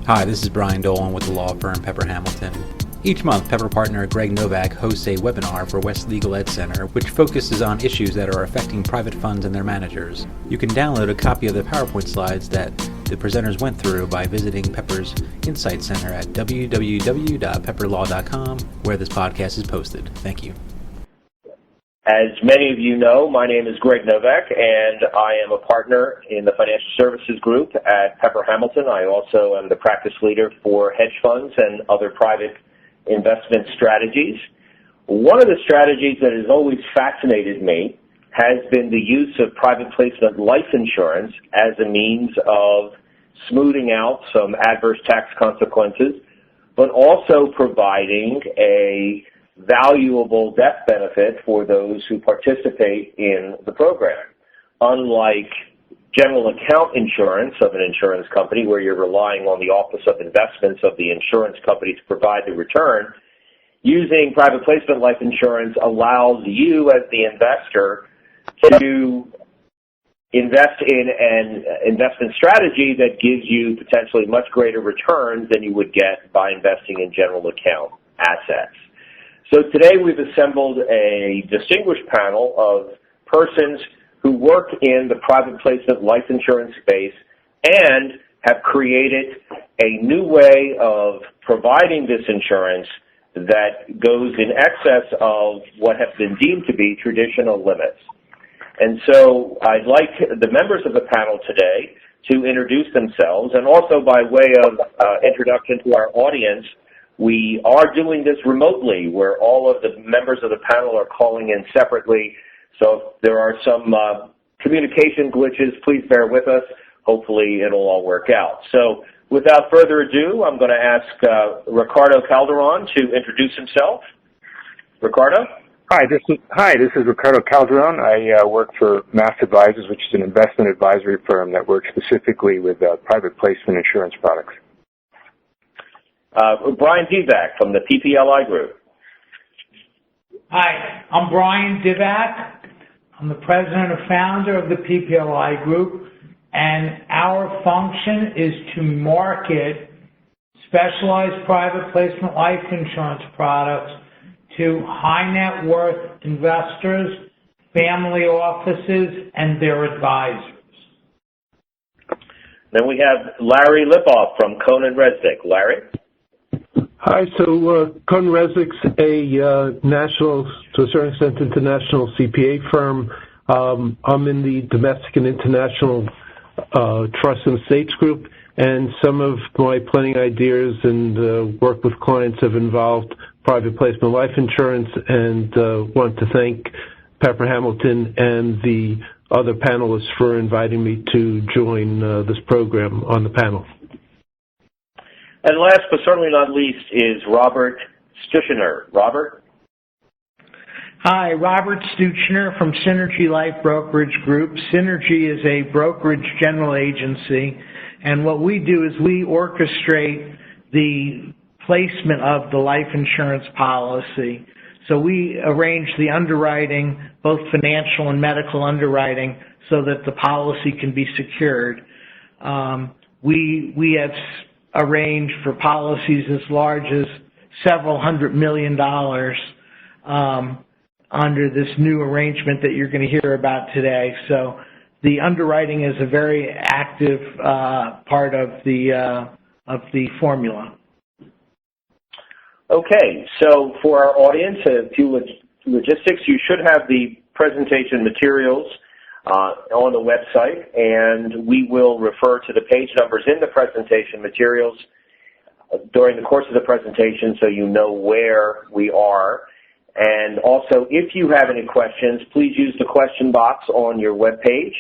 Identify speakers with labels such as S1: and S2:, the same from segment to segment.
S1: Hi, this is Brian Dolan with the law firm Pepper Hamilton. Each month, Pepper partner Greg Nowak hosts a webinar for West LegalEdcenter, which focuses on issues that are affecting private funds and their managers. You can download a copy of the PowerPoint slides that the presenters went through by visiting Pepper's Insight Center at www.pepperlaw.com, where this podcast is posted. Thank you.
S2: As many of you know, my name is Greg Nowak, and I am a partner in the financial services group at Pepper Hamilton. I also am the practice leader for hedge funds and other private investment strategies. One of the strategies that has always fascinated me has been the use of private placement life insurance as a means of smoothing out some adverse tax consequences, but also providing a valuable death benefit for those who participate in the program. Unlike general account insurance of an insurance company where you're relying on the Office of Investments of the insurance company to provide the return, using private placement life insurance allows you as the investor to invest in an investment strategy that gives you potentially much greater returns than you would get by investing in general account assets. So today we've assembled a distinguished panel of persons who work in the private placement life insurance space and have created a new way of providing this insurance that goes in excess of what have been deemed to be traditional limits. And so I'd like the members of the panel today to introduce themselves, and also by way of introduction to our audience, we are doing this remotely, where all of the members of the panel are calling in separately. So if there are some communication glitches, please bear with us. Hopefully it'll all work out. So without further ado, I'm going to ask Ricardo Calderon to introduce himself. Ricardo?
S3: Hi, this is Ricardo Calderon. I work for MAS Advisors, which is an investment advisory firm that works specifically with private placement insurance products.
S2: Brian Divack from the PPLI Group.
S4: Hi, I'm Brian Divack. I'm the president and founder of the PPLI Group, and our function is to market specialized private placement life insurance products to high net worth investors, family offices, and their advisors. Then we have
S2: Larry Lipoff from CohnReznick. Larry?
S5: Hi, so CohnReznick's a national, to a certain extent, international CPA firm. I'm in the domestic and international trust and estates group, and some of my planning ideas and work with clients have involved private placement life insurance, and want to thank Pepper Hamilton and the other panelists for inviting me to join this program on the panel.
S2: And last but certainly not least is Robert Stuchiner. Robert?
S4: Hi, Robert Stuchiner from Synergy Life Brokerage Group. Synergy is a brokerage general agency, and what we do is we orchestrate the placement of the life insurance policy. So we arrange the underwriting, both financial and medical underwriting, so that the policy can be secured. We have arranged for policies as large as several $100 million under this new arrangement that you're going to hear about today. So the underwriting is a very active part of the formula.
S2: Okay, so for our audience, a few logistics. You should have the presentation materials on the website, and we will refer to the page numbers in the presentation materials during the course of the presentation so you know where we are. And also, if you have any questions, please use the question box on your webpage.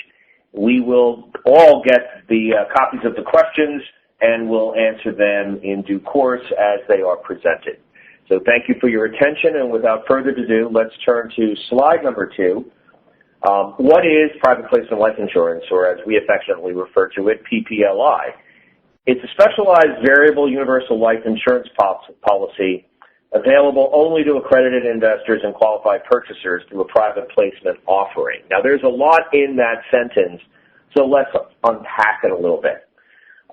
S2: We will all get the copies of the questions, and we'll answer them in due course as they are presented. So thank you for your attention, and without further ado, let's turn to slide number 2. What is private placement life insurance, or as we affectionately refer to it, PPLI? It's a specialized variable universal life insurance policy available only to accredited investors and qualified purchasers through a private placement offering. Now, there's a lot in that sentence, so let's unpack it a little bit.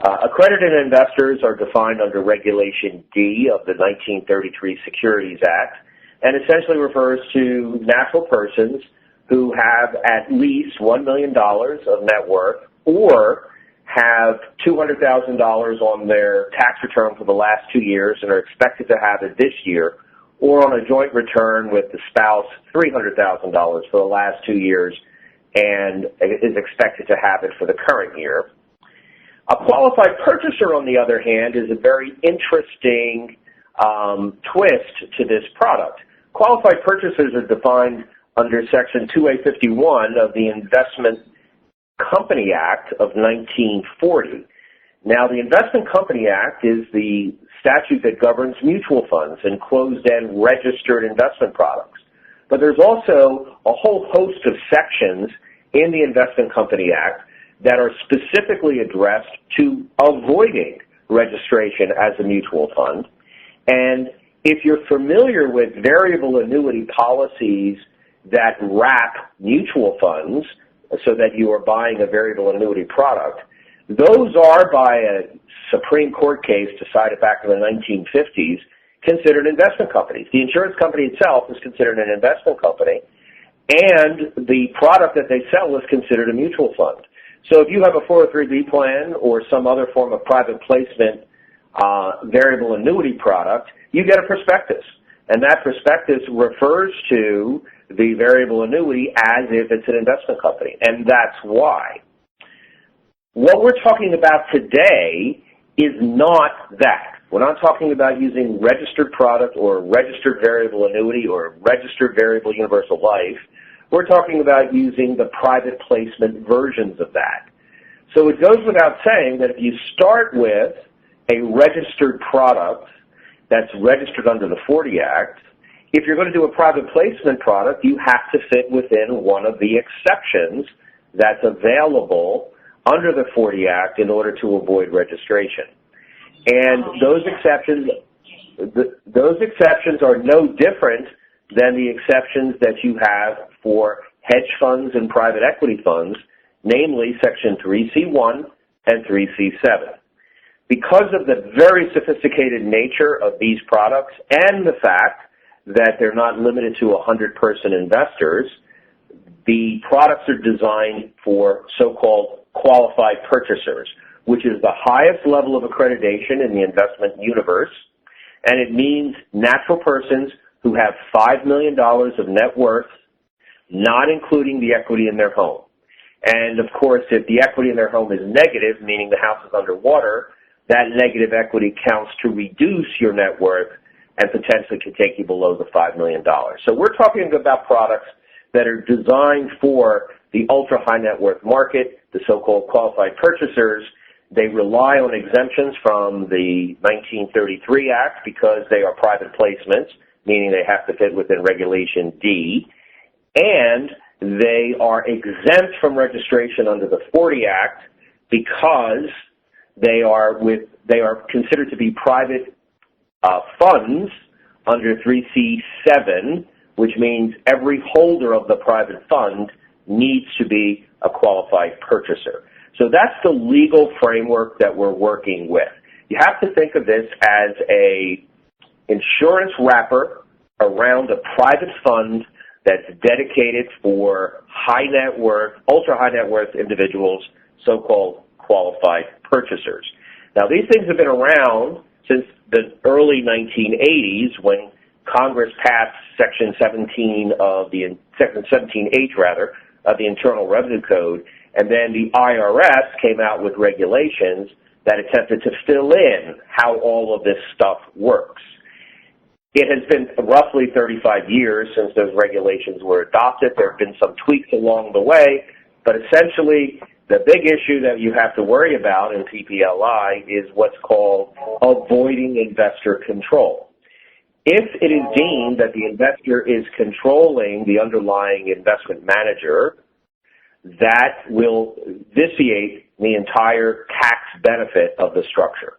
S2: Accredited investors are defined under Regulation D of the 1933 Securities Act and essentially refers to natural persons who have at least $1 million of net worth or have $200,000 on their tax return for the last 2 years and are expected to have it this year, or on a joint return with the spouse $300,000 for the last 2 years and is expected to have it for the current year. A qualified purchaser, on the other hand, is a very interesting twist to this product. Qualified purchasers are defined under Section 2A51 of the Investment Company Act of 1940. Now, the Investment Company Act is the statute that governs mutual funds and closed-end registered investment products. But there's also a whole host of sections in the Investment Company Act that are specifically addressed to avoiding registration as a mutual fund. And if you're familiar with variable annuity policies that wrap mutual funds so that you are buying a variable annuity product, those are, by a Supreme Court case decided back in the 1950s, considered investment companies. The insurance company itself is considered an investment company, and the product that they sell is considered a mutual fund. So if you have a 403B plan or some other form of private placement variable annuity product, you get a prospectus. And that prospectus refers to the variable annuity as if it's an investment company. And that's why. What we're talking about today is not that. We're not talking about using registered product or registered variable annuity or registered variable universal life. We're talking about using the private placement versions of that. So it goes without saying that if you start with a registered product that's registered under the 40 Act, if you're going to do a private placement product, you have to fit within one of the exceptions that's available under the 40 Act in order to avoid registration. And those exceptions are no different than the exceptions that you have for hedge funds and private equity funds, namely Section 3C1 and 3C7. Because of the very sophisticated nature of these products and the fact that they're not limited to 100-person investors, the products are designed for so-called qualified purchasers, which is the highest level of accreditation in the investment universe, and it means natural persons who have $5 million of net worth, not including the equity in their home. And, of course, if the equity in their home is negative, meaning the house is underwater, that negative equity counts to reduce your net worth and potentially could take you below the $5 million. So we're talking about products that are designed for the ultra-high net worth market, the so-called qualified purchasers. They rely on exemptions from the 1933 Act because they are private placements, meaning they have to fit within Regulation D, and they are exempt from registration under the 40 Act because they are considered to be private funds under 3C7, which means every holder of the private fund needs to be a qualified purchaser. So that's the legal framework that we're working with. You have to think of this as a insurance wrapper around a private fund that's dedicated for high net worth, ultra high net worth individuals, so-called qualified purchasers. Now, these things have been around since the early 1980s when Congress passed Section 17H of the Internal Revenue Code, and then the IRS came out with regulations that attempted to fill in how all of this stuff works. It has been roughly 35 years since those regulations were adopted. There have been some tweaks along the way, but essentially the big issue that you have to worry about in PPLI is what's called avoiding investor control. If it is deemed that the investor is controlling the underlying investment manager, that will vitiate the entire tax benefit of the structure.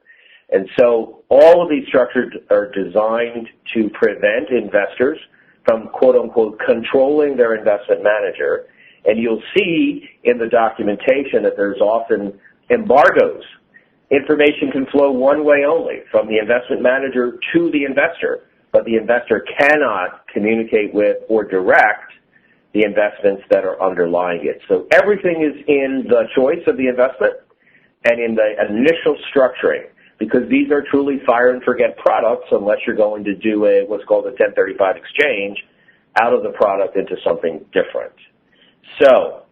S2: And so all of these structures are designed to prevent investors from, quote-unquote, controlling their investment manager. And you'll see in the documentation that there's often embargoes Information can flow one way only, from the investment manager to the investor, but the investor cannot communicate with or direct the investments that are underlying it. So everything is in the choice of the investment and in the initial structuring, because these are truly fire-and-forget products unless you're going to do what's called a 1035 exchange out of the product into something different. So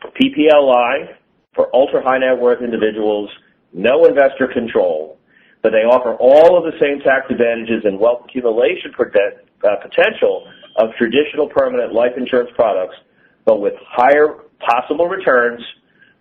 S2: PPLI for ultra-high net worth individuals, no investor control, but they offer all of the same tax advantages and wealth accumulation potential of traditional permanent life insurance products, but with higher possible returns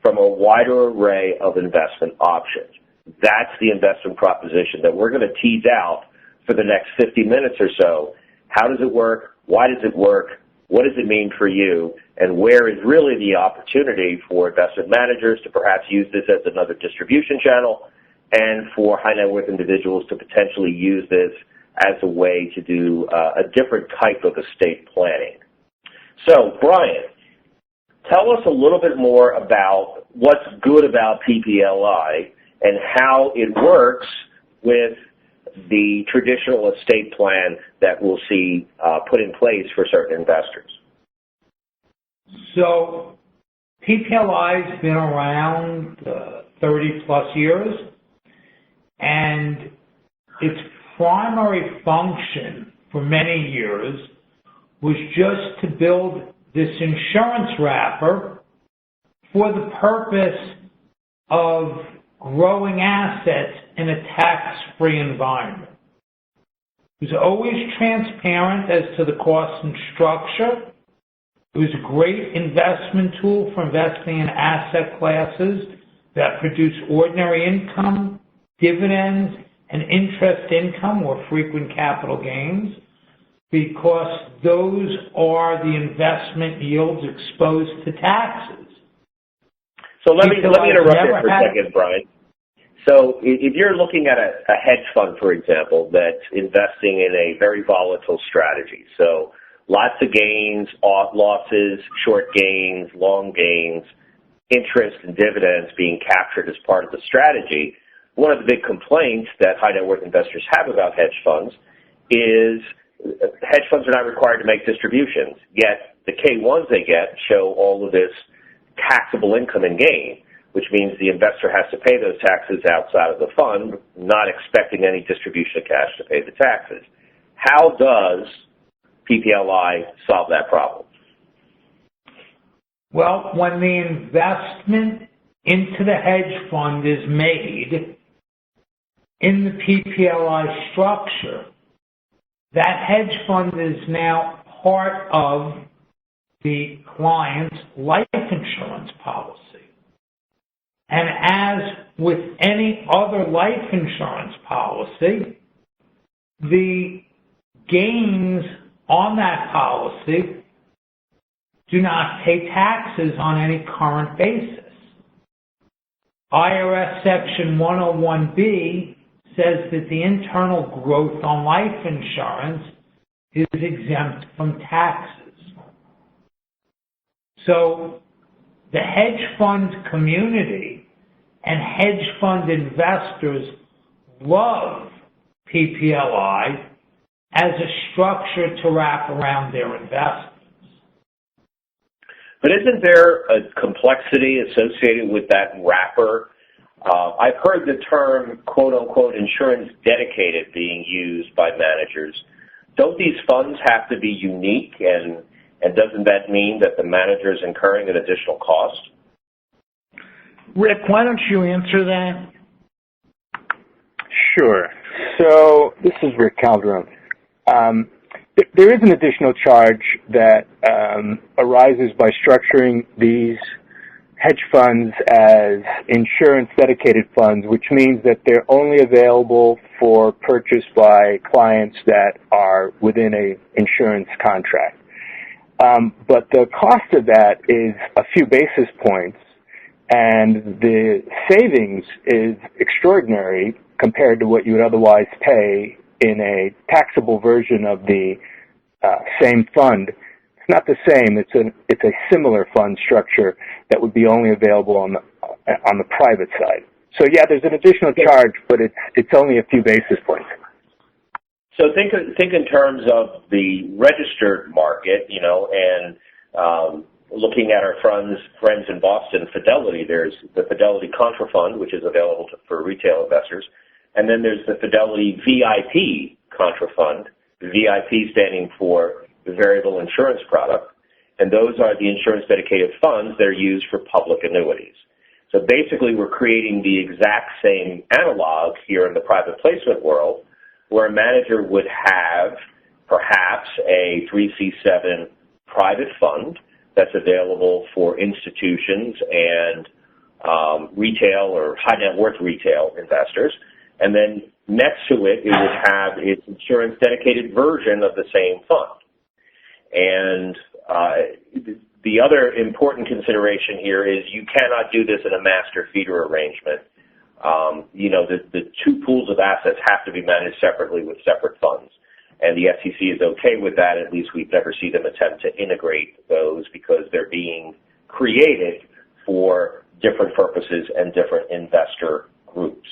S2: from a wider array of investment options. That's the investment proposition that we're going to tease out for the next 50 minutes or so. How does it work? Why does it work? What does it mean for you? And where is really the opportunity for investment managers to perhaps use this as another distribution channel, and for high net worth individuals to potentially use this as a way to do a different type of estate planning. So, Brian, tell us a little bit more about what's good about PPLI and how it works with the traditional estate plan that we'll see put in place for certain investors.
S4: So PPLI's been around 30 plus years, and its primary function for many years was just to build this insurance wrapper for the purpose of growing assets in a tax-free environment. It was always transparent as to the cost and structure. It was a great investment tool for investing in asset classes that produce ordinary income, dividends, and interest income or frequent capital gains, because those are the investment yields exposed to taxes.
S2: So let me interrupt you for a second, Brian. So if you're looking at a hedge fund, for example, that's investing in a very volatile strategy, so lots of gains, losses, short gains, long gains, interest and dividends being captured as part of the strategy, one of the big complaints that high net worth investors have about hedge funds is hedge funds are not required to make distributions, yet the K-1s they get show all of this taxable income and gain, which means the investor has to pay those taxes outside of the fund, not expecting any distribution of cash to pay the taxes. How does PPLI solve that problem?
S4: Well, when the investment into the hedge fund is made in the PPLI structure, that hedge fund is now part of the client's life insurance policy. And as with any other life insurance policy, the gains on that policy do not pay taxes on any current basis. IRS Section 101B says that the internal growth on life insurance is exempt from taxes. So the hedge fund community and hedge fund investors love PPLI as a structure to wrap around their investments.
S2: But isn't there a complexity associated with that wrapper? I've heard the term, quote-unquote, insurance dedicated being used by managers. Don't these funds have to be unique, and doesn't that mean that the manager is incurring an additional cost?
S4: Rick, why don't you answer that?
S3: Sure. So this is Rick Calderon. There is an additional charge that arises by structuring these hedge funds as insurance dedicated funds, which means that they're only available for purchase by clients that are within a insurance contract. But the cost of that is a few basis points, and the savings is extraordinary compared to what you would otherwise pay in a taxable version of the same fund. It's not the same. It's a similar fund structure that would be only available on the private side. So yeah, there's an additional charge, but it's only a few basis points.
S2: So think in terms of the registered market, and looking at our friends in Boston, Fidelity. There's the Fidelity Contra Fund, which is available for retail investors, and then there's the Fidelity VIP Contra Fund, VIP standing for the Variable Insurance Product, and those are the insurance-dedicated funds that are used for public annuities. So basically, we're creating the exact same analog here in the private placement world, where a manager would have perhaps a 3C7 private fund that's available for institutions and retail or high net worth retail investors. And then next to it, it would have its insurance dedicated version of the same fund. And the other important consideration here is you cannot do this in a master feeder arrangement. The two pools of assets have to be managed separately with separate funds. And the SEC is okay with that. At least we've never seen them attempt to integrate those because they're being created for different purposes and different investor groups.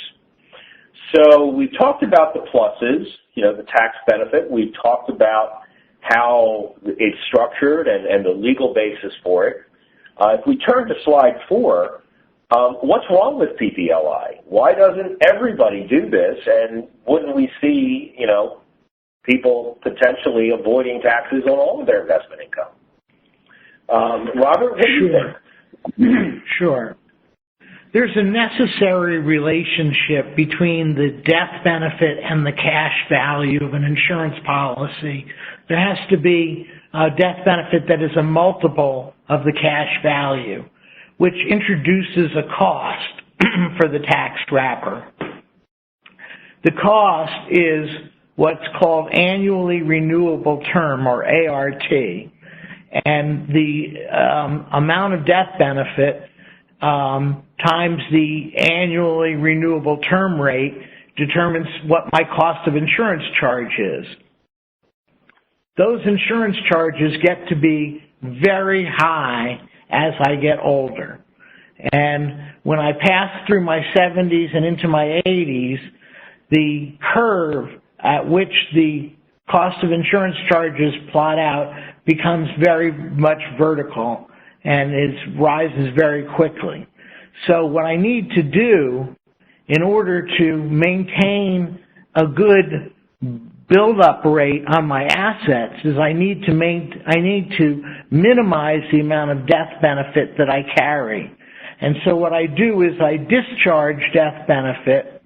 S2: So we've talked about the pluses, the tax benefit. We've talked about how it's structured and the legal basis for it. If we turn to slide 4, what's wrong with PPLI? Why doesn't everybody do this? And wouldn't we see, people potentially avoiding taxes on all of their investment income? Robert, what do you think?
S4: Sure. There's a necessary relationship between the death benefit and the cash value of an insurance policy. There has to be a death benefit that is a multiple of the cash value, which introduces a cost for the tax wrapper. The cost is what's called annually renewable term, or ART, and the amount of death benefit times the annually renewable term rate determines what my cost of insurance charge is. Those insurance charges get to be very high as I get older. And when I pass through my 70s and into my 80s, the curve at which the cost of insurance charges plot out becomes very much vertical and it rises very quickly. So what I need to do in order to maintain a good build-up rate on my assets is I need to minimize the amount of death benefit that I carry. And so what I do is I discharge death benefit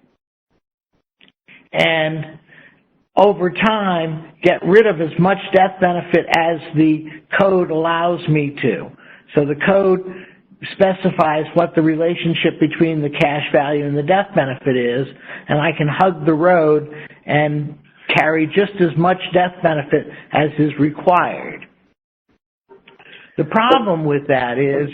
S4: and over time get rid of as much death benefit as the code allows me to. So the code specifies what the relationship between the cash value and the death benefit is, and I can hug the road and carry just as much death benefit as is required. The problem with that is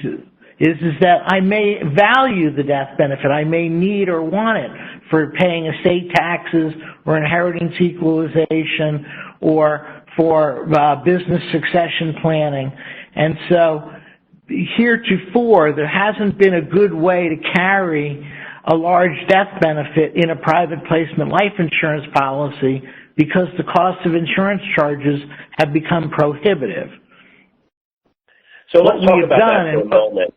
S4: that I may value the death benefit. I may need or want it for paying estate taxes or inheritance equalization or for business succession planning. And so heretofore, there hasn't been a good way to carry a large death benefit in a private placement life insurance policy because the cost of insurance charges have become prohibitive.
S2: So let's talk about that for a moment.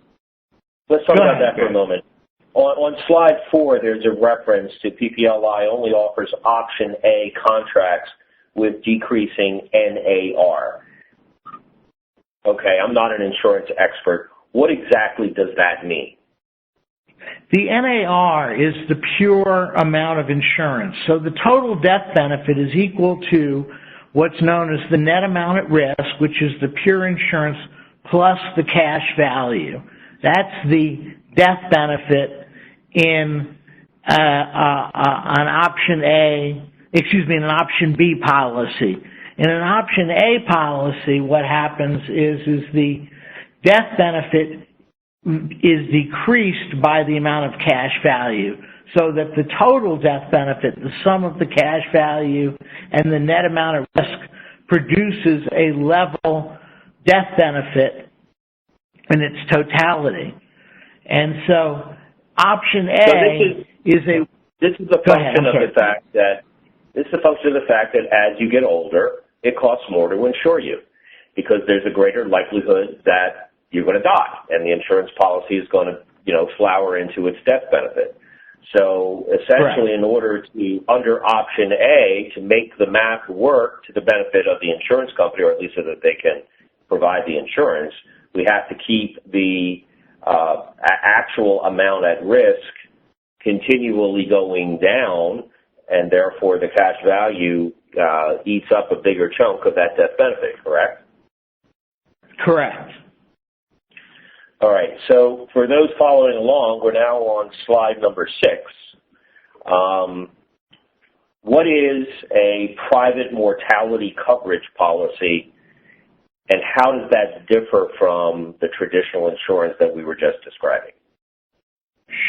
S2: Let's talk about that for a moment. On slide 4, there's a reference to PPLI only offers option A contracts with decreasing NAR. Okay, I'm not an insurance expert. What exactly does that mean?
S4: The NAR is the pure amount of insurance. So the total death benefit is equal to what's known as the net amount at risk, which is the pure insurance plus the cash value. That's the death benefit in an option an option B policy. In an option A policy, what happens is the death benefit is decreased by the amount of cash value, so that the total death benefit, the sum of the cash value and the net amount of risk, produces a level death benefit in its totality. And so option A
S2: This is a function of the fact that as you get older, it costs more to insure you because there's a greater likelihood that you're going to die, and the insurance policy is going to, flower into its death benefit. So essentially, in order to, under option A, to make the math work to the benefit of the insurance company, or at least so that they can provide the insurance, we have to keep the actual amount at risk continually going down, and therefore the cash value eats up a bigger chunk of that death benefit, correct?
S4: Correct.
S2: All right, so for those following along, we're now on slide number 6. What is a private mortality coverage policy, and how does that differ from the traditional insurance that we were just describing?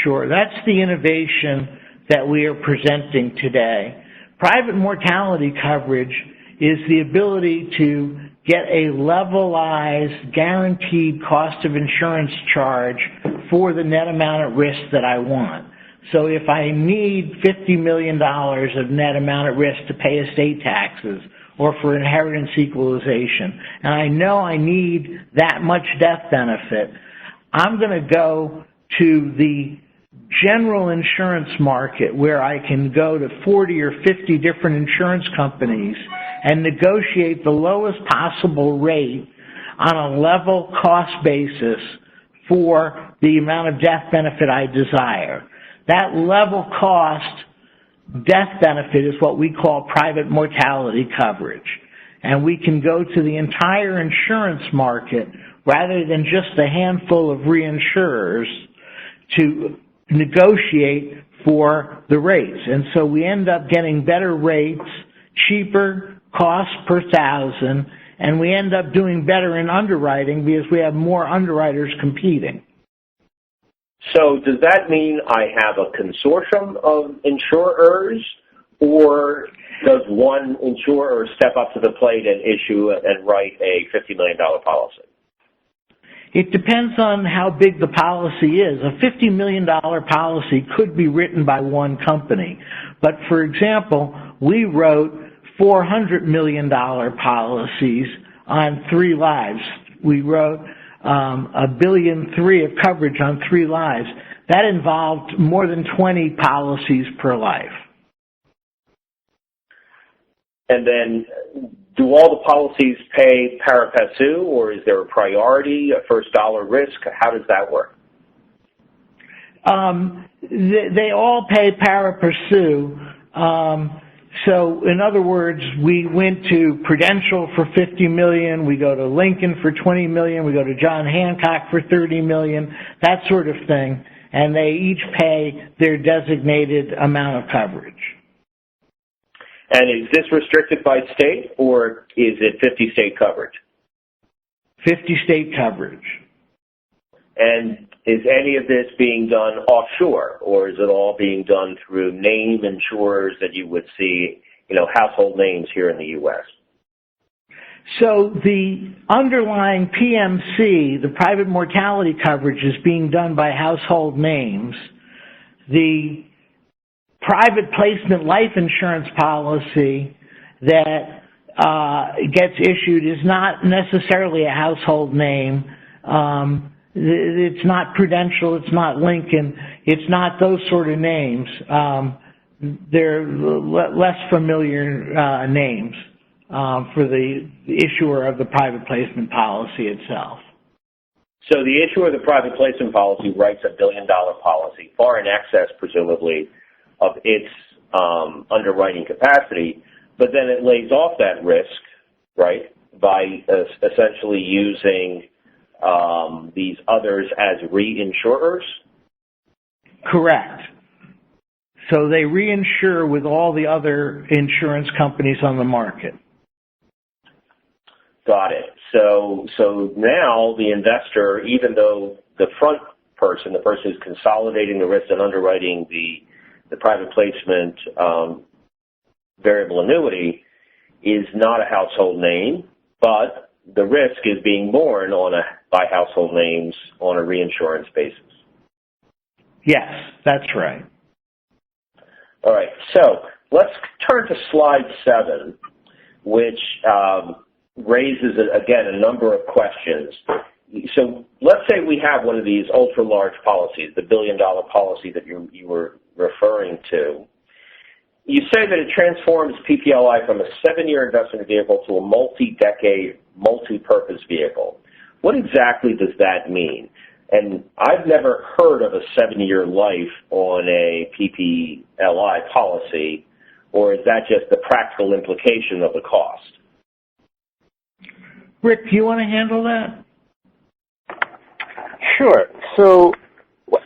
S4: Sure, that's the innovation that we are presenting today. Private mortality coverage is the ability to get a levelized, guaranteed cost of insurance charge for the net amount at risk that I want. So if I need $50 million of net amount at risk to pay estate taxes or for inheritance equalization, and I know I need that much death benefit, I'm going to go to the general insurance market where I can go to 40 or 50 different insurance companies and negotiate the lowest possible rate on a level cost basis for the amount of death benefit I desire. That level cost death benefit is what we call private mortality coverage. And we can go to the entire insurance market rather than just a handful of reinsurers to negotiate for the rates. And so we end up getting better rates, cheaper cost per thousand, and we end up doing better in underwriting because we have more underwriters competing.
S2: So does that mean I have a consortium of insurers, or does one insurer step up to the plate and issue and write a $50 million policy?
S4: It depends on how big the policy is. A $50 million policy could be written by one company. But, for example, we wrote $400 million policies on 3 lives. We wrote $1.3 billion of coverage on 3 lives. That involved more than 20 policies per life.
S2: And then do all the policies pay pari passu, or is there a priority, a first dollar risk? How does that work?
S4: They all pay pari passu. So, in other words, we went to Prudential for $50 million, we go to Lincoln for $20 million, we go to John Hancock for $30 million, that sort of thing, and they each pay their designated amount of coverage.
S2: And is this restricted by state, or is it 50-state coverage?
S4: 50-state coverage.
S2: And is any of this being done offshore, or is it all being done through name insurers that you would see, household names here in the U.S.?
S4: So the underlying PMC, the private mortality coverage, is being done by household names. The private placement life insurance policy that gets issued is not necessarily a household name. It's not Prudential, it's not Lincoln, it's not those sort of names. They're less familiar names for the issuer of the private placement policy itself.
S2: So the issuer of the private placement policy writes a $1 billion policy, far in excess, presumably, of its underwriting capacity, but then it lays off that risk, right, by essentially using these others as reinsurers?
S4: Correct. So they reinsure with all the other insurance companies on the market.
S2: Got it. So now the investor, even though the front person, the person who's consolidating the risk and underwriting the private placement variable annuity, is not a household name, but the risk is being borne by household names on a reinsurance basis.
S4: Yes, that's right.
S2: All right, so let's turn to slide 7, which raises, again, a number of questions. So let's say we have one of these ultra-large policies, the billion-dollar policy that you were referring to. You say that it transforms PPLI from a 7-year investment vehicle to a multi-decade, multi-purpose vehicle. What exactly does that mean? And I've never heard of a 7-year life on a PPLI policy, or is that just the practical implication of the cost?
S4: Rick, do you want to handle that?
S3: Sure. So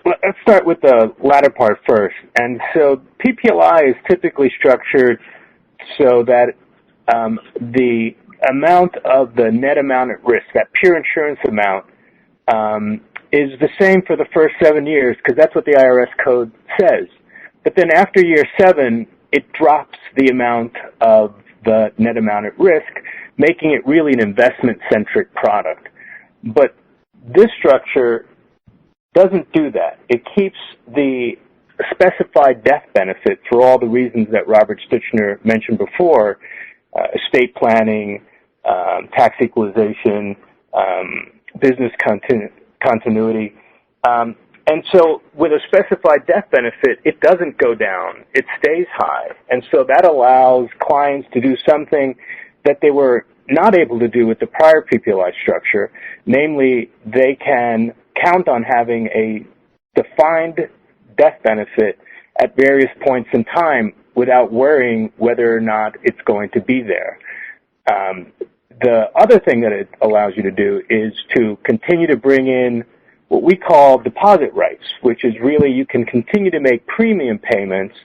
S3: let's start with the latter part first. And so PPLI is typically structured so that the amount of the net amount at risk, that pure insurance amount, is the same for the first 7 years because that's what the IRS code says. But then after year 7, it drops the amount of the net amount at risk, making it really an investment-centric product. But this structure doesn't do that. It keeps the specified death benefit for all the reasons that Robert Stuchiner mentioned before, estate planning, tax equalization, business continuity. And so with a specified death benefit, it doesn't go down. It stays high. And so that allows clients to do something that they were not able to do with the prior PPLI structure. Namely, they can count on having a defined death benefit at various points in time without worrying whether or not it's going to be there. The other thing that it allows you to do is to continue to bring in what we call deposit rights, which is really you can continue to make premium payments.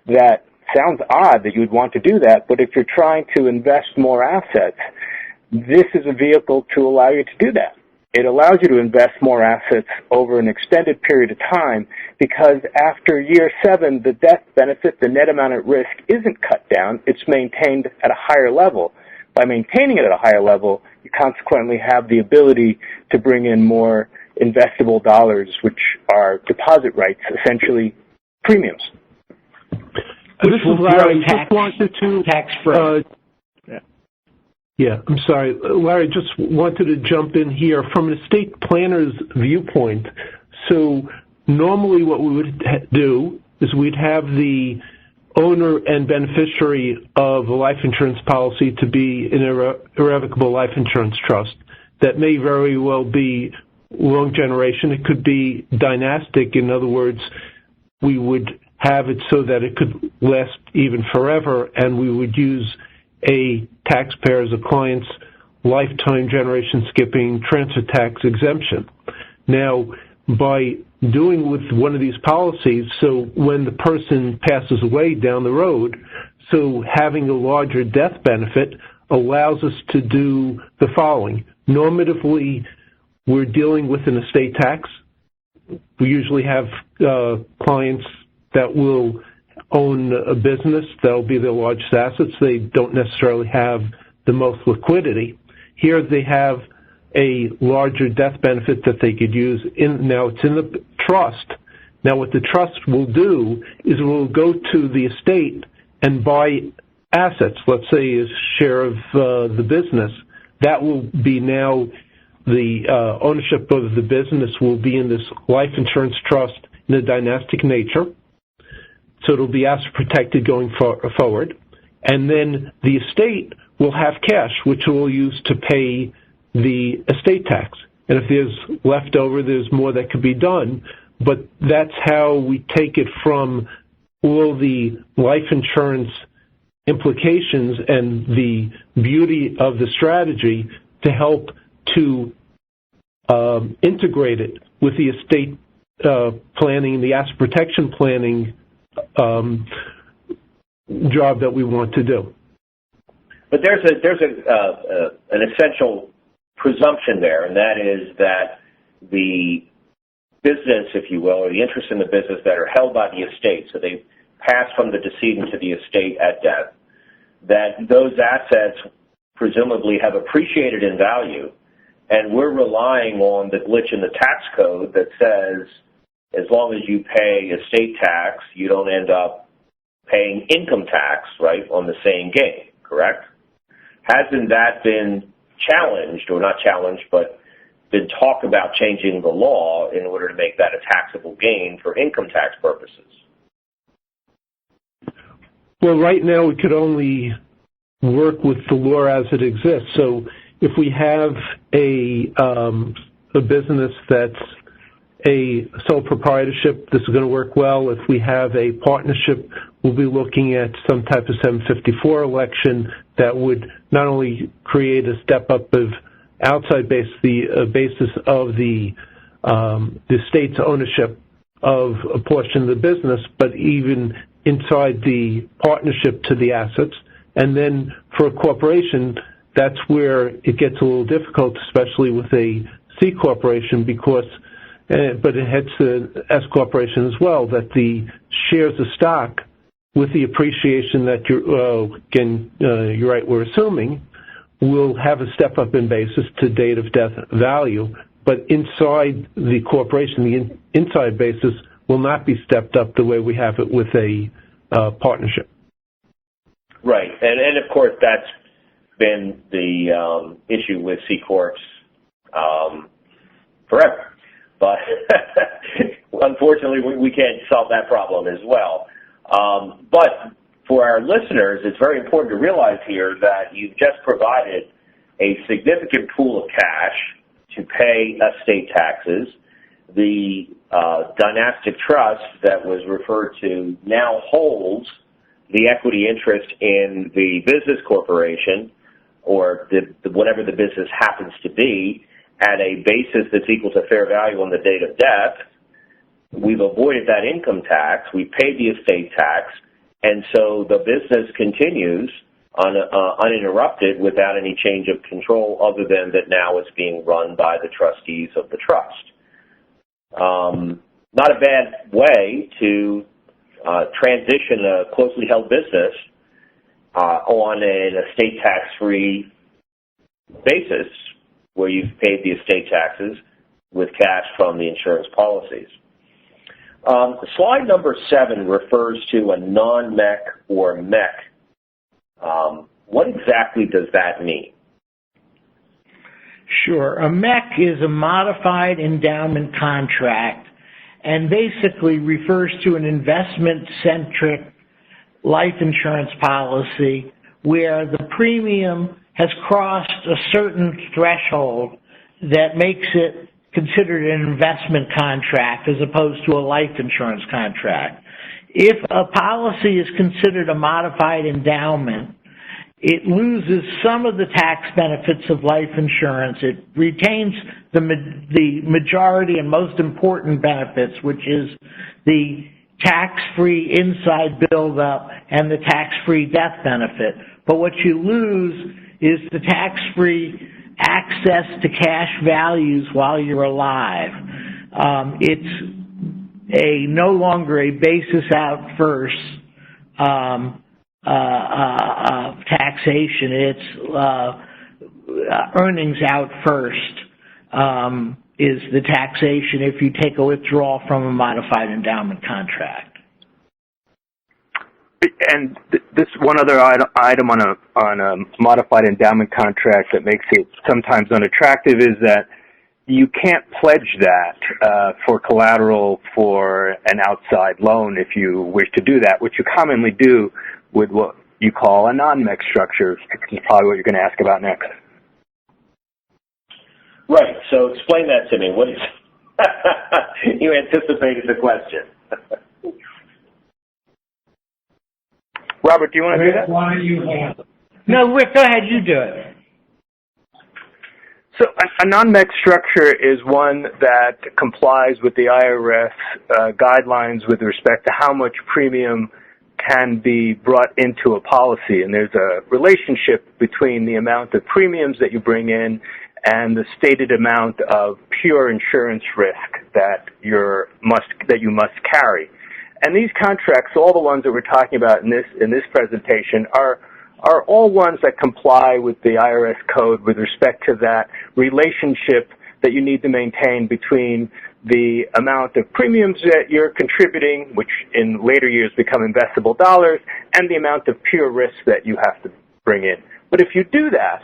S3: That sounds odd that you would want to do that, but if you're trying to invest more assets, this is a vehicle to allow you to do that. It allows you to invest more assets over an extended period of time because after year 7, the death benefit, the net amount at risk, isn't cut down. It's maintained at a higher level. By maintaining it at a higher level, you consequently have the ability to bring in more investable dollars, which are deposit rights, essentially premiums.
S5: This is Larry. I just wanted to
S4: tax-free.
S5: Yeah, I'm sorry. Larry, just wanted to jump in here from an estate planner's viewpoint. So normally what we would do is we'd have the owner and beneficiary of a life insurance policy to be an irrevocable life insurance trust. That may very well be long generation. It could be dynastic. In other words, we would have it so that it could last even forever, and we would use a taxpayer as a client's lifetime generation skipping transfer tax exemption. Now, by doing with one of these policies, so when the person passes away down the road, so having a larger death benefit allows us to do the following. Normatively, we're dealing with an estate tax. We usually have clients that will own a business. That'll be their largest assets. They don't necessarily have the most liquidity. Here they have a larger death benefit that they could use. Now it's in the trust. Now what the trust will do is it will go to the estate and buy assets, let's say a share of the business. That will be now the ownership of the business will be in this life insurance trust in a dynastic nature. So it'll be asset protected going forward. And then the estate will have cash, which we'll use to pay the estate tax. And if there's leftover, there's more that could be done. But that's how we take it from all the life insurance implications and the beauty of the strategy to help to integrate it with the estate planning, the asset protection planning job that we want to do.
S2: But there's an essential presumption there, and that is that the business, if you will, or the interest in the business that are held by the estate, so they pass from the decedent to the estate at death, that those assets presumably have appreciated in value, and we're relying on the glitch in the tax code that says as long as you pay estate tax, you don't end up paying income tax, right, on the same gain, correct? Hasn't that been challenged, or not challenged, but been talk about changing the law in order to make that a taxable gain for income tax purposes?
S5: Well, right now we could only work with the law as it exists. So if we have a business that's a sole proprietorship, this is going to work well. If we have a partnership, we'll be looking at some type of 754 election that would not only create a step up of outside base, the basis of the state's ownership of a portion of the business, but even inside the partnership to the assets. And then for a corporation, that's where it gets a little difficult, especially with a C corporation, because, but it hits the S corporation as well, that the shares of stock with the appreciation that you're right, we're assuming, will have a step up in basis to date of death value, but inside the corporation, the inside basis will not be stepped up the way we have it with a partnership.
S2: Right, and of course that's been the issue with C corps forever. But unfortunately, we can't solve that problem as well. But for our listeners, it's very important to realize here that you've just provided a significant pool of cash to pay estate taxes. The dynastic trust that was referred to now holds the equity interest in the business corporation, or whatever the business happens to be, at a basis that's equal to fair value on the date of death. We've avoided that income tax. We paid the estate tax, and so the business continues uninterrupted without any change of control, other than that now it's being run by the trustees of the trust. Not a bad way to transition a closely held business on an estate tax-free basis, where you've paid the estate taxes with cash from the insurance policies. Slide number 7 refers to a non-MEC or MEC. What exactly does that mean?
S4: Sure. A MEC is a modified endowment contract, and basically refers to an investment-centric life insurance policy where the premium has crossed a certain threshold that makes it considered an investment contract as opposed to a life insurance contract. If a policy is considered a modified endowment, it loses some of the tax benefits of life insurance. It retains the majority and most important benefits, which is the tax-free inside build-up and the tax-free death benefit. But what you lose is the tax-free access to cash values while you're alive. It's no longer a basis out first taxation. It's earnings out first is the taxation if you take a withdrawal from a modified endowment contract.
S3: And this one other item on a modified endowment contract that makes it sometimes unattractive is that you can't pledge that for collateral for an outside loan if you wish to do that, which you commonly do with what you call a non-MEC structure, which is probably what you're going to ask about next.
S2: Right. So explain that to me. What is? You anticipated the question.
S3: Robert, do you want to do that?
S4: Why do you handle? No, Rick, go ahead. You do it.
S3: So a non-MEC structure is one that complies with the IRS guidelines with respect to how much premium can be brought into a policy. And there's a relationship between the amount of premiums that you bring in and the stated amount of pure insurance risk that you must carry. And these contracts, all the ones that we're talking about in this presentation, are all ones that comply with the IRS code with respect to that relationship that you need to maintain between the amount of premiums that you're contributing, which in later years become investable dollars, and the amount of pure risk that you have to bring in. But if you do that,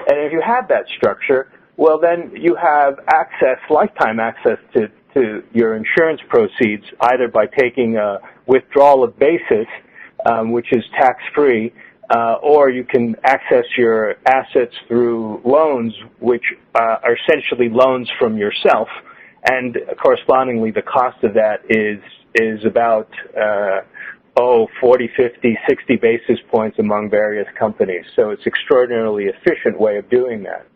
S3: and if you have that structure, well, then you have access, lifetime access to your insurance proceeds, either by taking a withdrawal of basis, which is tax-free, or you can access your assets through loans, which are essentially loans from yourself, and correspondingly the cost of that is about 40, 50, 60 basis points among various companies. So it's an extraordinarily efficient way of doing that.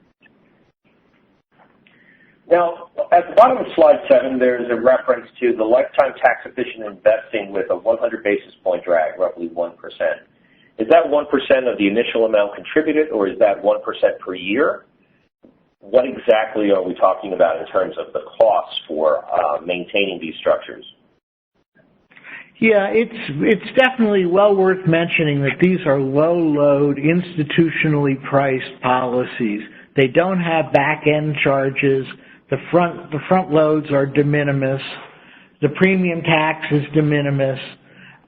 S2: Now, at the bottom of slide 7, there's a reference to the lifetime tax-efficient investing with a 100 basis point drag, roughly 1%. Is that 1% of the initial amount contributed, or is that 1% per year? What exactly are we talking about in terms of the costs for maintaining these structures?
S4: Yeah, it's definitely well worth mentioning that these are low-load, institutionally priced policies. They don't have back-end charges. The front loads are de minimis. The premium tax is de minimis.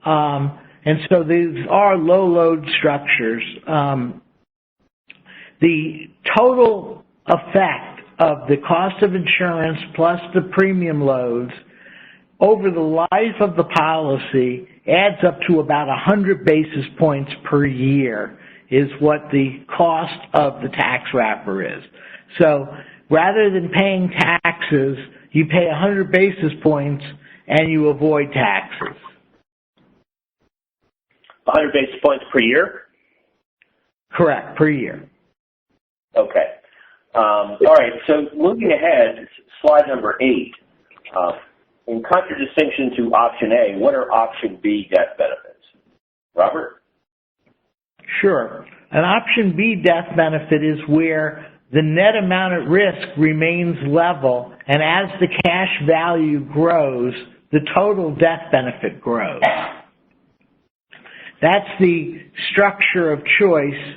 S4: And so these are low-load structures. The total effect of the cost of insurance plus the premium loads over the life of the policy adds up to about 100 basis points per year is what the cost of the tax wrapper is. So rather than paying taxes, you pay 100 basis points and you avoid taxes.
S2: 100 basis points per year?
S4: Correct, per year.
S2: Okay. All right, so moving ahead, slide number 8. In contradistinction to option A, what are option B death benefits? Robert?
S4: Sure. An option B death benefit is where the net amount at risk remains level, and as the cash value grows, the total death benefit grows. That's the structure of choice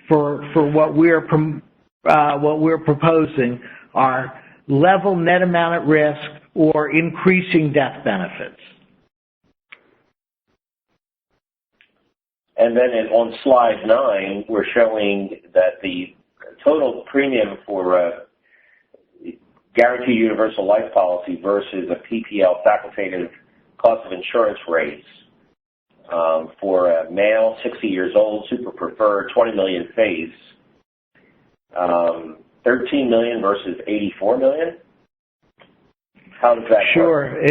S4: for what we're proposing, are level net amount at risk or increasing death benefits.
S2: And then on slide 9, we're showing that the total premium for a guaranteed universal life policy versus a PPL facultative cost of insurance rates for a male, 60 years old, super preferred, 20 million face, 13 million versus 84 million. How does that work?
S4: Sure.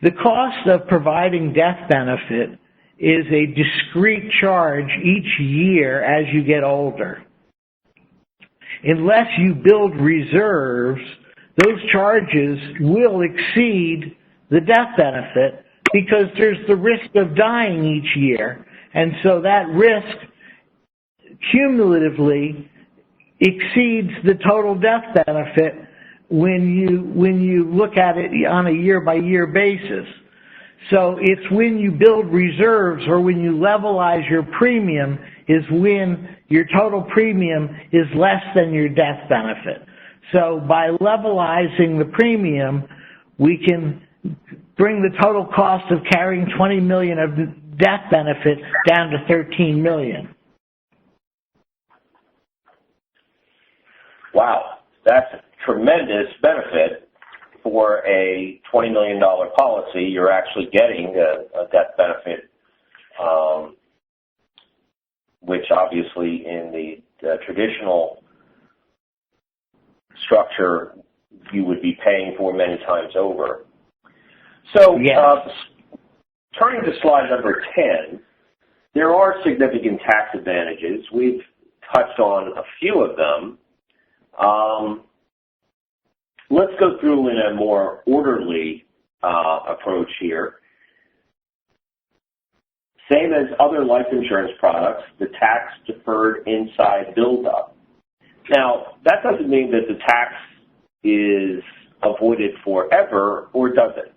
S4: The cost of providing death benefit is a discrete charge each year as you get older. Unless you build reserves, those charges will exceed the death benefit because there's the risk of dying each year. And so that risk cumulatively exceeds the total death benefit when you look at it on a year-by-year basis. So it's when you build reserves or when you levelize your premium is when your total premium is less than your death benefit. So by levelizing the premium, we can bring the total cost of carrying 20 million of death benefit down to 13 million.
S2: Wow, that's a tremendous benefit for a $20 million policy. You're actually getting a death benefit, which obviously in the traditional structure you would be paying for many times over. So turning to slide number 10, there are significant tax advantages. We've touched on a few of them. Let's go through in a more orderly approach here. Same as other life insurance products, the tax-deferred inside buildup. Now, that doesn't mean that the tax is avoided forever, or does it?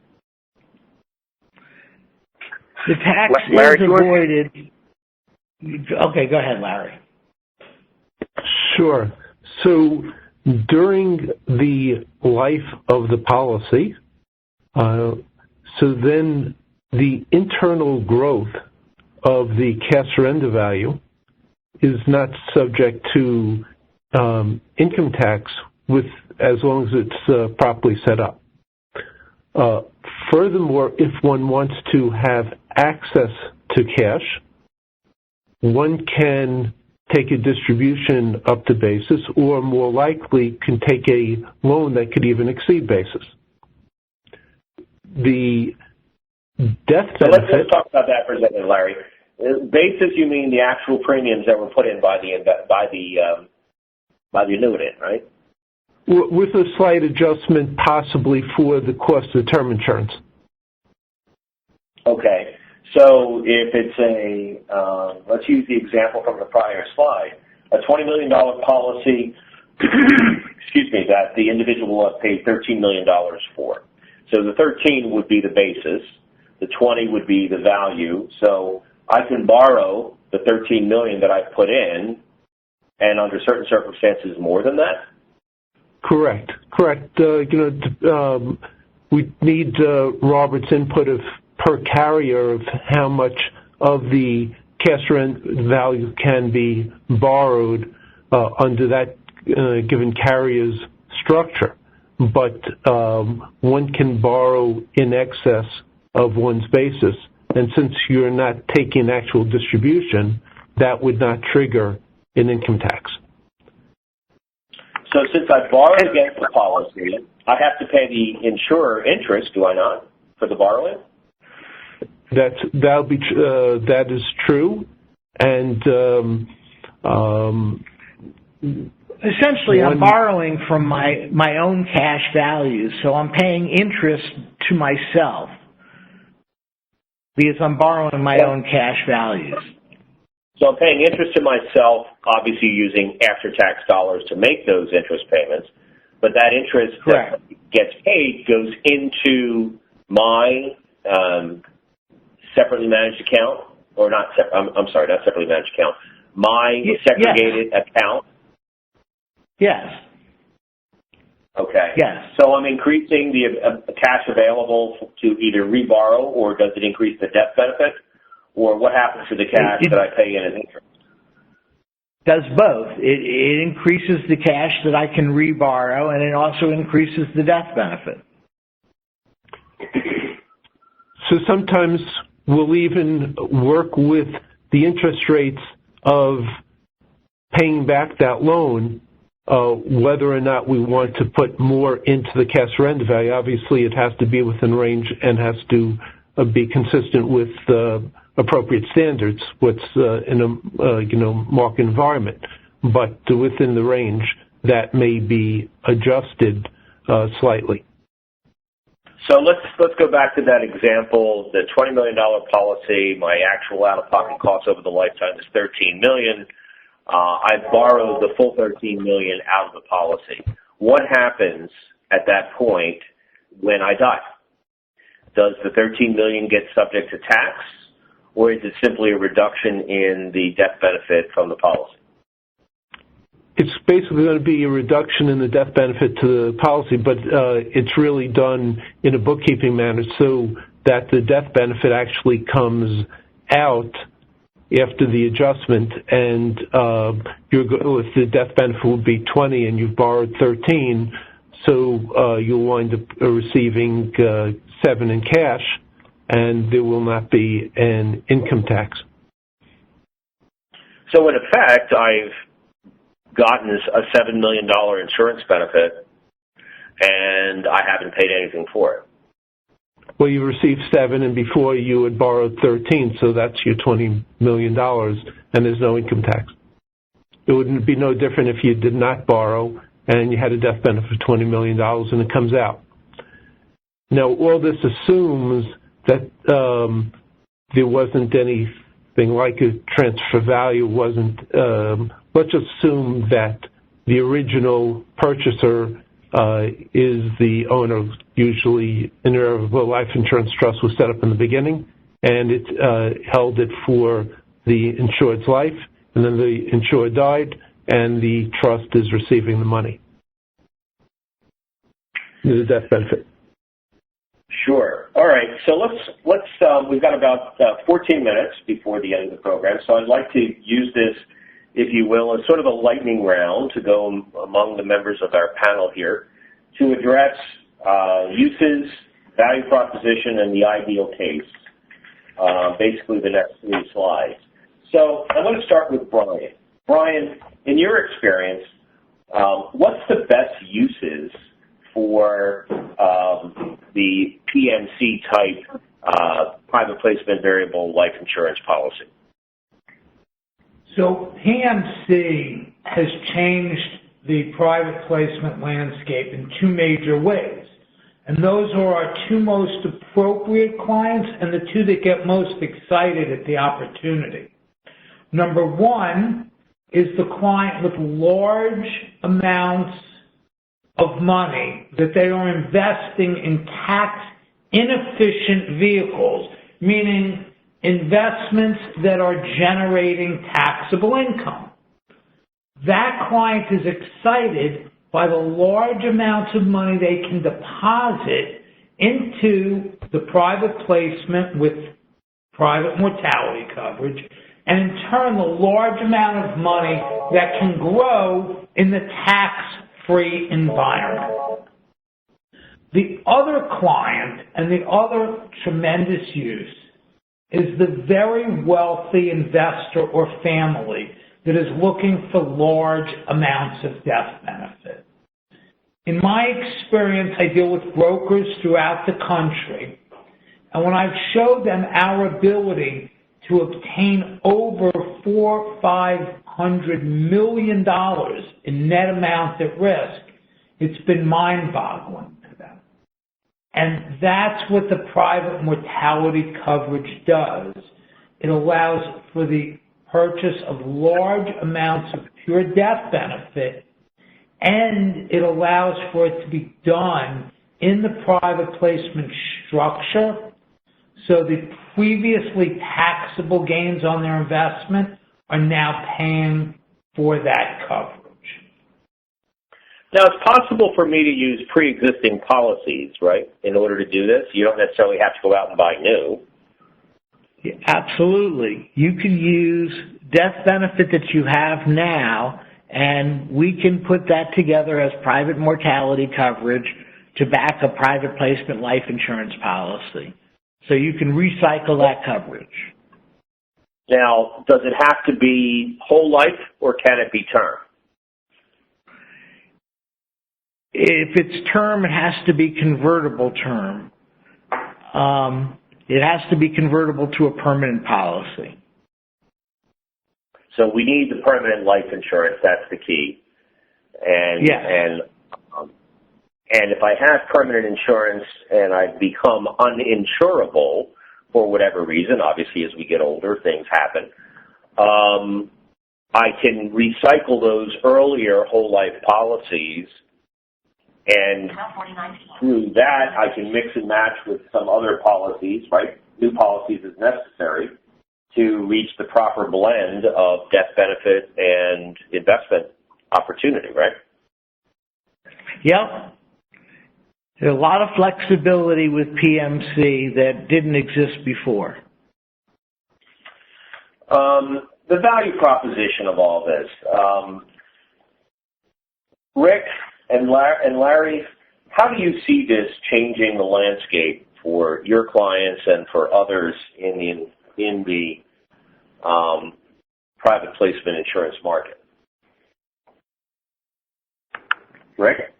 S4: The tax is avoided. Okay, go ahead, Larry.
S5: Sure. So during the life of the policy, so then the internal growth of the cash surrender value is not subject to income tax as long as it's properly set up. Furthermore, if one wants to have access to cash, one can take a distribution up to basis, or more likely can take a loan that could even exceed basis. The death benefit...
S2: Let's talk about that for a second, Larry. Basis, you mean the actual premiums that were put in by the annuitant, right?
S5: With a slight adjustment possibly for the cost of term insurance.
S2: Okay. So if it's let's use the example from the prior slide, a $20 million policy, excuse me, that the individual will have paid $13 million for. So the 13 would be the basis, the 20 would be the value. So I can borrow the $13 million that I've put in, and under certain circumstances more than that?
S5: Correct. We need Robert's input of per carrier of how much of the cash rent value can be borrowed under that given carrier's structure. But one can borrow in excess of one's basis. And since you're not taking actual distribution, that would not trigger an income tax.
S2: So since I borrowed against the policy, I have to pay the insurer interest, do I not, for the borrowing?
S5: That is true, and
S4: essentially, I'm borrowing from my own cash values, so I'm paying interest to myself because I'm borrowing my own cash values.
S2: So I'm paying interest to myself, obviously using after-tax dollars to make those interest payments, but that interest that gets paid goes into my separately managed account, or not, I'm sorry, not separately managed account, my segregated account?
S4: Yes.
S2: Okay.
S4: Yes.
S2: So I'm increasing the cash available to either reborrow, or does it increase the death benefit? Or what happens to the cash that I pay in as interest?
S4: Does both. It increases the cash that I can reborrow, and it also increases the death benefit.
S5: So sometimes we'll even work with the interest rates of paying back that loan, whether or not we want to put more into the cash surrender value. Obviously, it has to be within range and has to be consistent with appropriate standards, what's in a market environment. But within the range, that may be adjusted slightly.
S2: So let's go back to that example. The $20 million policy, my actual out-of-pocket cost over the lifetime is $13 million. I've borrowed the full $13 million out of the policy. What happens at that point when I die? Does the $13 million get subject to tax, or is it simply a reduction in the death benefit from the policy?
S5: It's basically going to be a reduction in the death benefit to the policy, but it's really done in a bookkeeping manner so that the death benefit actually comes out after the adjustment, and if the death benefit would be 20 and you've borrowed 13, so you'll wind up receiving 7 in cash, and there will not be an income tax.
S2: So in effect, I've gotten a $7 million insurance benefit, and I haven't paid anything for it.
S5: Well, you received 7, and before you had borrowed 13, so that's your $20 million, and there's no income tax. It would be no different if you did not borrow and you had a death benefit of $20 million and it comes out. Now, all this assumes that there wasn't anything like a transfer value. Let's assume that the original purchaser is the owner. Usually, an irrevocable life insurance trust was set up in the beginning, and it held it for the insured's life, and then the insured died, and the trust is receiving the money. the death benefit.
S2: Sure. All right. So let's we've got about 14 minutes before the end of the program. So I'd like to use this, if you will, as sort of a lightning round to go among the members of our panel here to address uses, value proposition, and the ideal case. Basically, the next 3 slides. So I want to start with Brian. Brian, in your experience, what's the best uses for the PMC type private placement variable life insurance policy?
S4: So PMC has changed the private placement landscape in 2 major ways. And those are our 2 most appropriate clients and the 2 that get most excited at the opportunity. Number 1 is the client with large amounts of money that they are investing in tax-inefficient vehicles, meaning investments that are generating taxable income. That client is excited by the large amounts of money they can deposit into the private placement with private mortality coverage, and in turn the large amount of money that can grow in the tax-free environment. The other client and the other tremendous use is the very wealthy investor or family that is looking for large amounts of death benefit. In my experience, I deal with brokers throughout the country, and when I've showed them our ability to obtain over $400 or $500 million in net amount at risk, it's been mind-boggling to them. And that's what the private mortality coverage does. It allows for the purchase of large amounts of pure death benefit, and it allows for it to be done in the private placement structure, so the previously taxable gains on their investment are now paying for that coverage.
S2: Now, it's possible for me to use pre-existing policies, right, in order to do this? You don't necessarily have to go out and buy new.
S4: Yeah, absolutely. You can use death benefit that you have now, and we can put that together as private mortality coverage to back a private placement life insurance policy. So you can recycle that coverage.
S2: Now, does it have to be whole life or can it be term?
S4: If it's term, it has to be convertible term. It has to be convertible to a permanent policy.
S2: So we need the permanent life insurance. That's the key. And
S4: yes.
S2: And if I have permanent insurance and I become uninsurable for whatever reason, obviously as we get older, things happen, I can recycle those earlier whole life policies, and through that I can mix and match with some other policies, right? New policies as necessary to reach the proper blend of death benefit and investment opportunity, right?
S4: Yep. There's a lot of flexibility with PMC that didn't exist before.
S2: The value proposition of all this. Rick and Larry, how do you see this changing the landscape for your clients and for others in the private placement insurance market? Rick?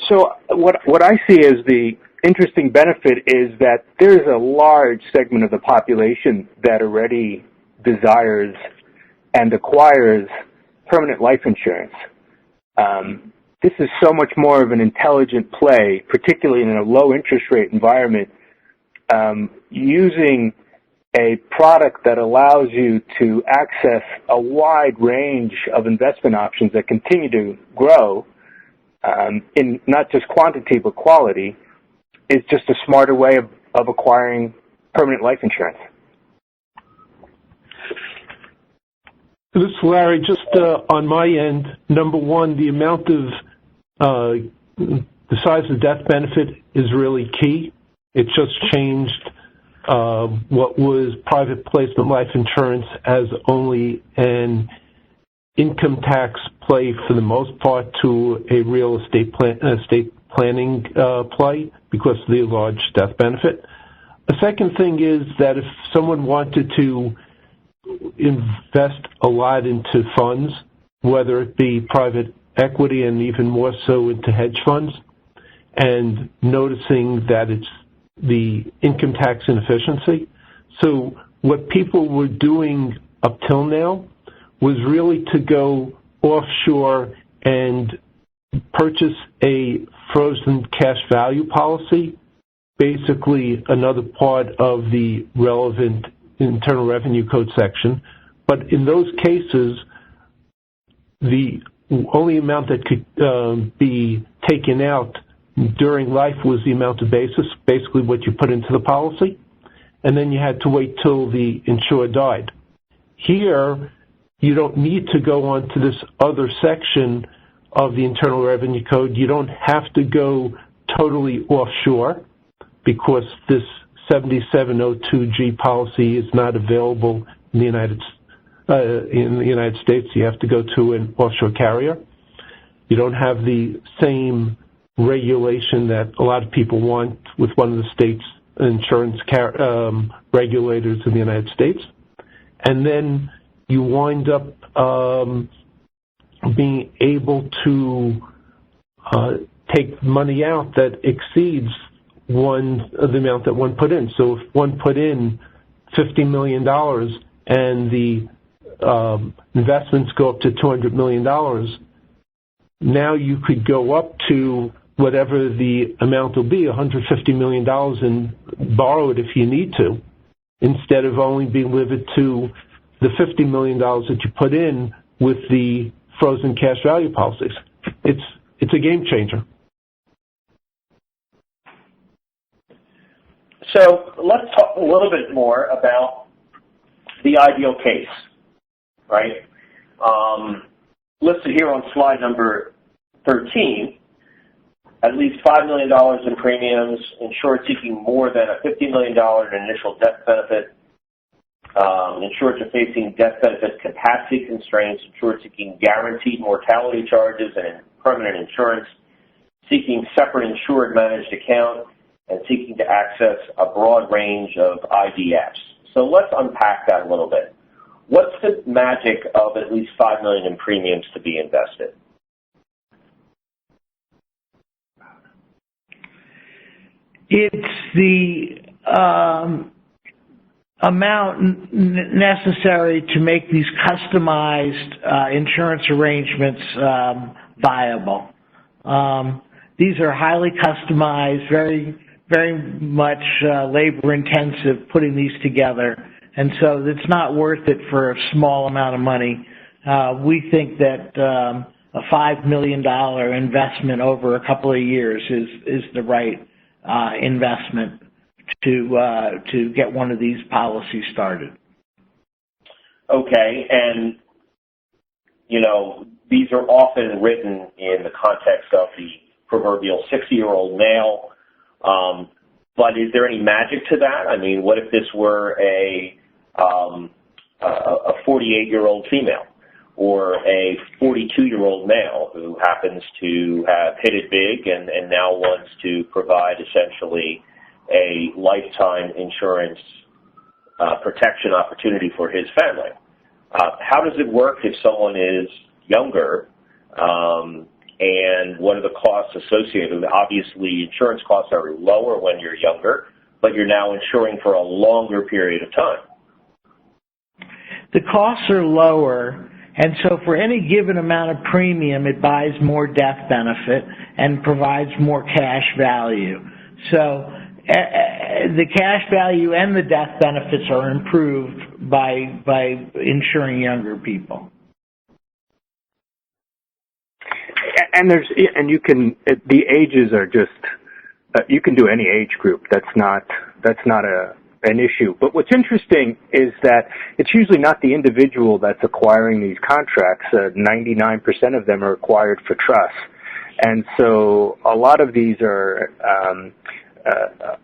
S3: So what I see as the interesting benefit is that there's a large segment of the population that already desires and acquires permanent life insurance. This is so much more of an intelligent play, particularly in a low interest rate environment, using a product that allows you to access a wide range of investment options that continue to grow in not just quantity but quality is just a smarter way of acquiring permanent life insurance.
S5: This is Larry. Just on my end, number one, the amount of the size of the death benefit is really key. It just changed what was private placement life insurance as only an income tax play for the most part to a real estate planning play because of the large death benefit. The second thing is that if someone wanted to invest a lot into funds, whether it be private equity and even more so into hedge funds, and noticing that it's the income tax inefficiency. So what people were doing up till now was really to go offshore and purchase a frozen cash value policy, basically another part of the relevant Internal Revenue Code section. But in those cases, the only amount that could be taken out during life was the amount of basis, basically what you put into the policy, and then you had to wait till the insured died. Here, you don't need to go on to this other section of the Internal Revenue Code. You don't have to go totally offshore because this 7702G policy is not available in the United States. You have to go to an offshore carrier. You don't have the same regulation that a lot of people want with one of the state's insurance regulators in the United States. And then you wind up being able to take money out that exceeds the amount that one put in. So if one put in $50 million and the investments go up to $200 million, now you could go up to whatever the amount will be, $150 million, and borrow it if you need to, instead of only being limited to the $50 million that you put in with the frozen cash value policies. It's a game changer.
S2: So let's talk a little bit more about the ideal case, right? Listed here on slide number 13, at least $5 million in premiums, insured seeking more than a $50 million in initial death benefit, insured facing death benefit capacity constraints, insured seeking guaranteed mortality charges and permanent insurance, seeking separate insured managed account, and seeking to access a broad range of IDFs. So let's unpack that a little bit. What's the magic of at least $5 million in premiums to be invested?
S4: It's the amount necessary to make these customized insurance arrangements viable. These are highly customized, very much labor-intensive putting these together, and so it's not worth it for a small amount of money. We think that a $5 million investment over a couple of years is the right investment to get one of these policies started. Okay, and
S2: these are often written in the context of the proverbial 60-year-old male. But is there any magic to that? I mean, what if this were a 48-year-old female or a 42-year-old male who happens to have hit it big and now wants to provide essentially a lifetime insurance protection opportunity for his family? How does it work if someone is younger and what are the costs associated with it? Obviously, insurance costs are lower when you're younger, but you're now insuring for a longer period of time.
S4: The costs are lower, and so for any given amount of premium, it buys more death benefit and provides more cash value. So the cash value and the death benefits are improved by insuring younger people.
S3: And you can, the ages are just, you can do any age group. That's not an issue. But what's interesting is that it's usually not the individual that's acquiring these contracts. 99% of them are acquired for trust. And so a lot of these are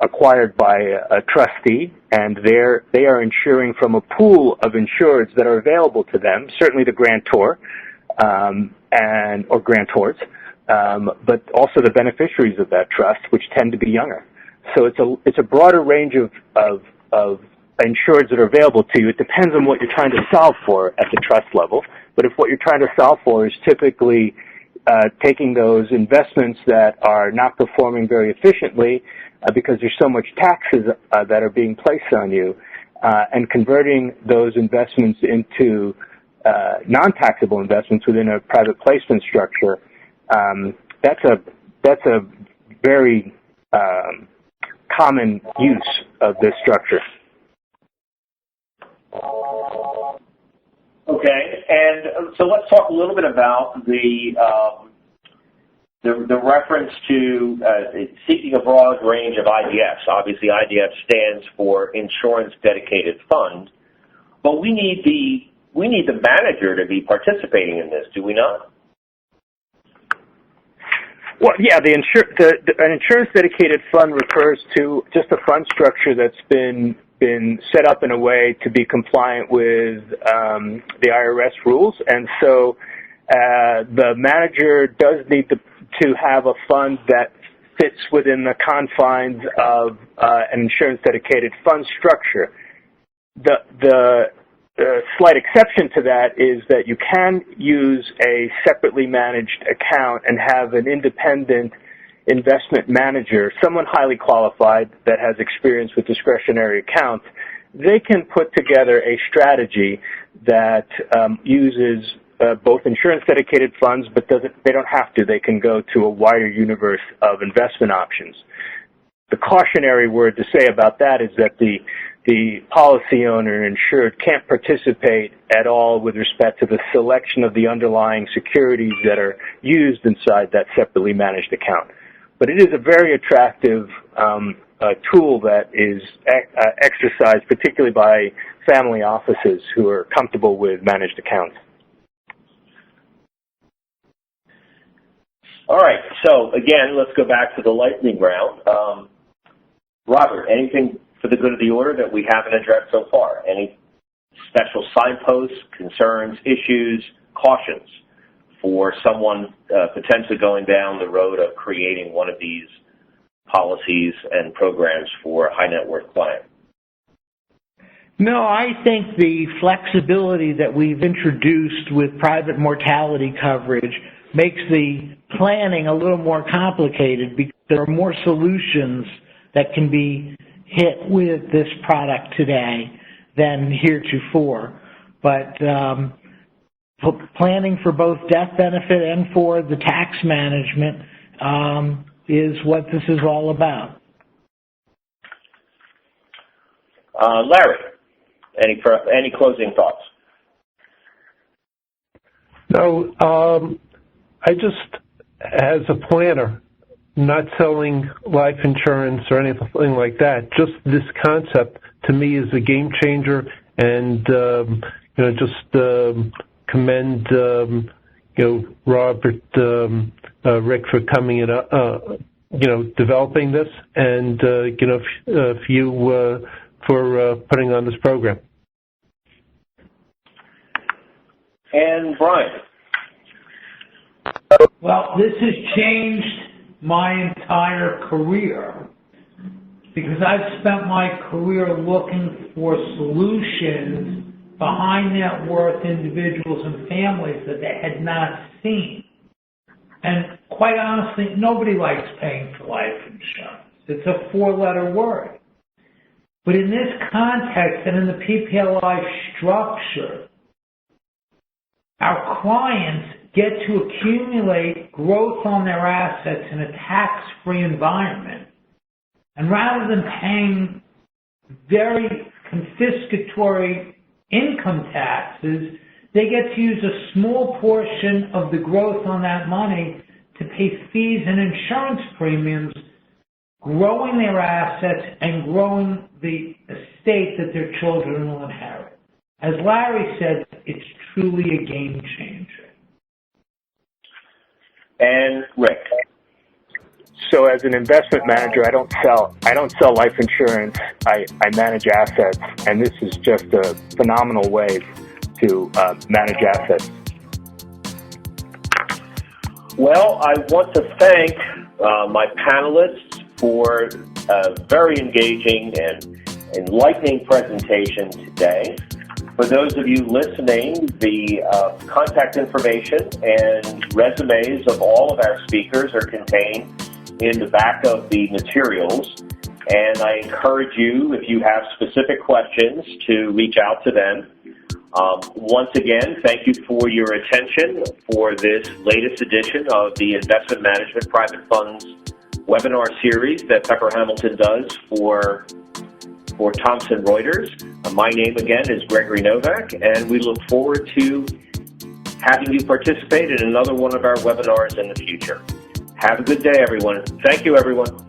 S3: acquired by a trustee, and they are insuring from a pool of insureds that are available to them, certainly the grantor or grantors, but also the beneficiaries of that trust, which tend to be younger. So it's a broader range of insureds that are available to you. It depends on what you're trying to solve for at the trust level. But if what you're trying to solve for is typically taking those investments that are not performing very efficiently because there's so much taxes that are being placed on you, and converting those investments into non-taxable investments within a private placement structure, that's a very common use of this structure.
S2: Okay, and so let's talk a little bit about the reference to seeking a broad range of IDFs. Obviously, IDF stands for Insurance Dedicated Fund, but we need the manager to be participating in this, do we not?
S3: Well, yeah, an insurance dedicated fund refers to just a fund structure that's been set up in a way to be compliant with the IRS rules, and so the manager does need to have a fund that fits within the confines of an insurance dedicated fund structure. The slight exception to that is that you can use a separately managed account and have an independent investment manager, someone highly qualified that has experience with discretionary accounts. They can put together a strategy that uses both insurance dedicated funds, but they don't have to. They can go to a wider universe of investment options. The cautionary word to say about that is that the policy owner insured can't participate at all with respect to the selection of the underlying securities that are used inside that separately managed account. But it is a very attractive tool that is exercised particularly by family offices who are comfortable with managed accounts.
S2: All right, so again, let's go back to the lightning round. Robert, anything for the good of the order that we haven't addressed so far? Any special signposts, concerns, issues, cautions for someone potentially going down the road of creating one of these policies and programs for a high net worth client?
S4: No, I think the flexibility that we've introduced with private mortality coverage makes the planning a little more complicated because there are more solutions that can be hit with this product today than heretofore. But planning for both death benefit and for the tax management is what this is all about.
S2: Larry, any closing thoughts?
S5: No, I just, as a planner, not selling life insurance or anything like that, just this concept to me is a game changer, and commend Robert, Rick for coming in, developing this, and for putting on this program.
S2: And Brian.
S4: Well, this has changed my entire career because I've spent my career looking for solutions for high net worth individuals and families that they had not seen. And quite honestly, nobody likes paying for life insurance. It's a four-letter word. But in this context and in the PPLI structure, our clients get to accumulate growth on their assets in a tax-free environment. And rather than paying very confiscatory income taxes, they get to use a small portion of the growth on that money to pay fees and insurance premiums, growing their assets and growing the estate that their children will inherit. As Larry said, it's truly a game changer.
S2: And Rick.
S3: So as an investment manager, I don't sell life insurance. I manage assets, and this is just a phenomenal way to manage assets.
S2: Well, I want to thank my panelists for a very engaging and enlightening presentation today. For those of you listening, the contact information and resumes of all of our speakers are contained in the back of the materials. And I encourage you, if you have specific questions, to reach out to them. Once again, thank you for your attention for this latest edition of the Investment Management Private Funds webinar series that Pepper Hamilton does for Thomson Reuters. My name again is Gregory Nowak, and we look forward to having you participate in another one of our webinars in the future. Have a good day, everyone. Thank you, everyone.